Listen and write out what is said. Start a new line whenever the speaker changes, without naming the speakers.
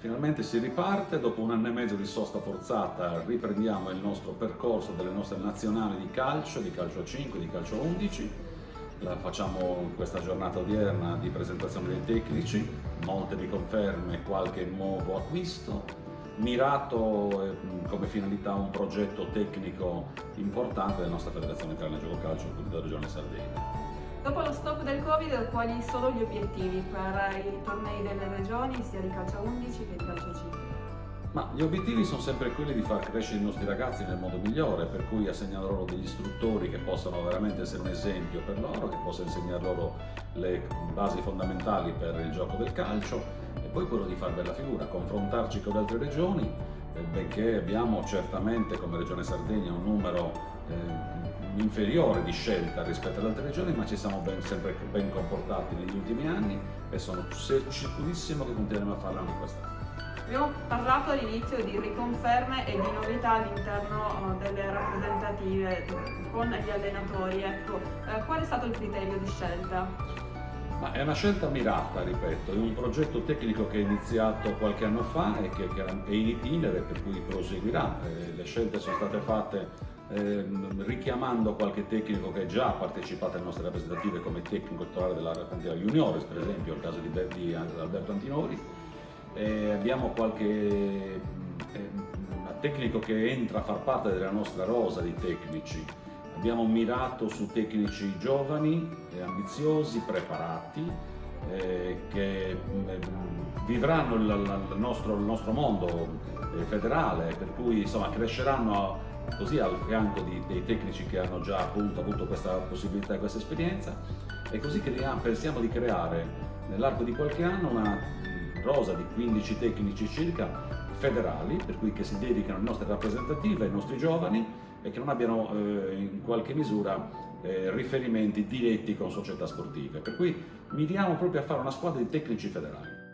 Finalmente si riparte, dopo un anno e mezzo di sosta forzata riprendiamo il nostro percorso delle nostre nazionali di calcio a 5, di calcio a 11. La facciamo in questa giornata odierna di presentazione dei tecnici, molte riconferme, qualche nuovo acquisto, mirato come finalità un progetto tecnico importante della nostra Federazione Italiana Gioco Calcio della Regione Sardegna.
Dopo lo stop del Covid, quali sono gli obiettivi per i tornei delle regioni, sia di calcio a 11 che di calcio a 5?
Ma gli obiettivi sono sempre quelli di far crescere i nostri ragazzi nel modo migliore, per cui assegnare loro degli istruttori che possano veramente essere un esempio per loro, che possano insegnare loro le basi fondamentali per il gioco del calcio, e poi quello di far bella figura, confrontarci con le altre regioni, benché abbiamo certamente come Regione Sardegna un numero inferiore di scelta rispetto alle altre regioni, ma ci siamo sempre ben comportati negli ultimi anni e sono sicurissimo che continueremo a farlo anche quest'anno.
Abbiamo parlato all'inizio di riconferme e di novità all'interno delle rappresentative con gli allenatori. Ecco, qual è stato il criterio di scelta?
Ma è una scelta mirata, ripeto, è un progetto tecnico che è iniziato qualche anno fa e che è in itinere, per cui proseguirà. Le scelte sono state fatte richiamando qualche tecnico che già ha partecipato alle nostre rappresentative come tecnico titolare della rappresentativa juniores, per esempio il caso di Alberto Antinori. Abbiamo qualche tecnico che entra a far parte della nostra rosa di tecnici. Abbiamo mirato su tecnici giovani, ambiziosi, preparati, che vivranno il nostro mondo federale, per cui insomma cresceranno così al fianco dei tecnici che hanno già appunto avuto questa possibilità e questa esperienza, e così pensiamo di creare nell'arco di qualche anno una rosa di 15 tecnici circa federali, per cui che si dedicano alle nostre rappresentative, ai nostri giovani e che non abbiano in qualche misura riferimenti diretti con società sportive, per cui miriamo proprio a fare una squadra di tecnici federali.